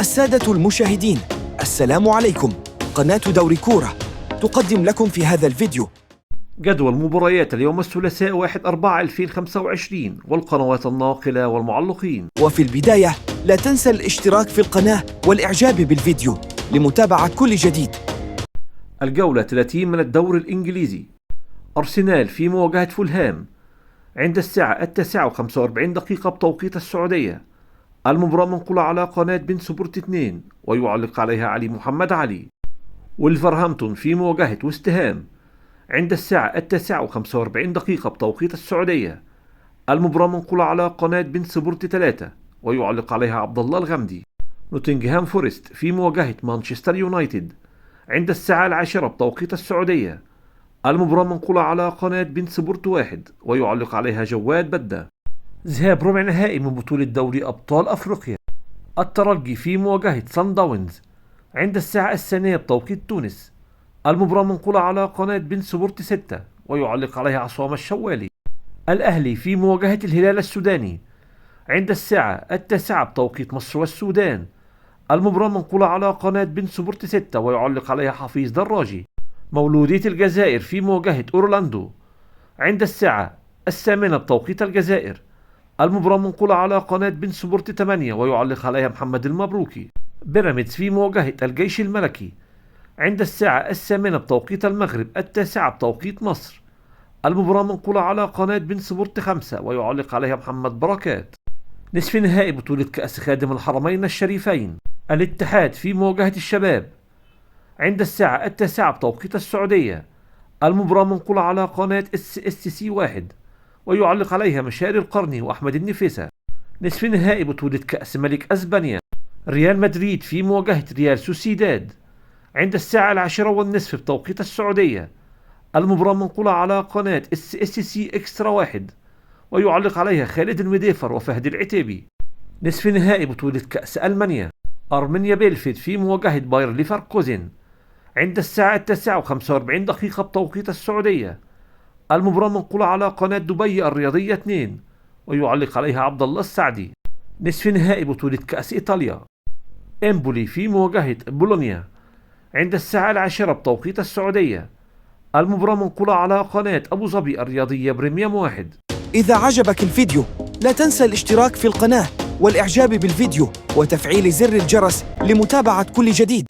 السادة المشاهدين، السلام عليكم. قناة دوري كورة تقدم لكم في هذا الفيديو جدول مباريات اليوم الثلاثاء 1/4/2025 والقنوات الناقلة والمعلقين. وفي البداية لا تنسى الاشتراك في القناة والإعجاب بالفيديو لمتابعة كل جديد. الجولة 30 من الدوري الإنجليزي. أرسنال في مواجهة فولهام عند الساعة 9:45 بتوقيت السعودية. المباراة منقولة على قناة بين سبورت 2 ويعلق عليها علي محمد علي. ولفرهامبتون في مواجهة وست هام عند الساعة 9:45 بتوقيت السعودية. المباراة منقولة على قناة بين سبورت 3 ويعلق عليها عبد الله الغامدي. نوتنغهام فورست في مواجهة مانشستر يونايتد عند الساعة 10 بتوقيت السعودية. المباراة منقولة على قناة بين سبورت 1 ويعلق عليها جواد بدة. ذهاب ربع نهائي من بطولة دوري أبطال أفريقيا. الترجي في مواجهة صن داونز عند الساعة 2 بتوقيت تونس. المباراة منقولة على قناة بين سبورت 6 ويعلق عليها عصام الشوالي. الأهلي في مواجهة الهلال السوداني عند الساعة 9 بتوقيت مصر والسودان. المباراة منقولة على قناة بين سبورت 6 ويعلق عليها حفيظ دراجي. مولودية الجزائر في مواجهة أورلاندو عند الساعة 8 بتوقيت الجزائر. المباراة منقولة على قناة بين سبورت 8 ويعلق عليها محمد المبروكي. بيراميدز في مواجهة الجيش الملكي عند الساعة 8 بتوقيت المغرب 9 بتوقيت مصر. المباراة منقولة على قناة بين سبورت 5 ويعلق عليها محمد بركات. نصف نهائي بطولة كأس خادم الحرمين الشريفين. الاتحاد في مواجهة الشباب عند الساعة 9 بتوقيت السعودية. المباراة منقولة على قناة SSC 1 ويعلق عليها مشاري القرني وأحمد النفيسة. نصف نهائي بطولة كأس ملك أسبانيا. ريال مدريد في مواجهة ريال سوسيداد عند الساعة 10:30 بتوقيت السعودية. المباراة منقولة على قناة SSC إكسترا 1 ويعلق عليها خالد المديفر وفهد العتيبي. نصف نهائي بطولة كأس ألمانيا. أرمينيا بيلفيد في مواجهة باير ليفركوزن عند الساعة 9:45 بتوقيت السعودية. المباراة منقولة على قناة دبي الرياضية 2 ويعلق عليها عبد الله السعدي. نصف نهائي بطولة كأس إيطاليا. إمبولي في مواجهة بولونيا عند الساعة 10 بتوقيت السعودية. المباراة منقولة على قناة أبو ظبي الرياضية بريميوم 1. إذا عجبك الفيديو لا تنسى الاشتراك في القناة والإعجاب بالفيديو وتفعيل زر الجرس لمتابعة كل جديد.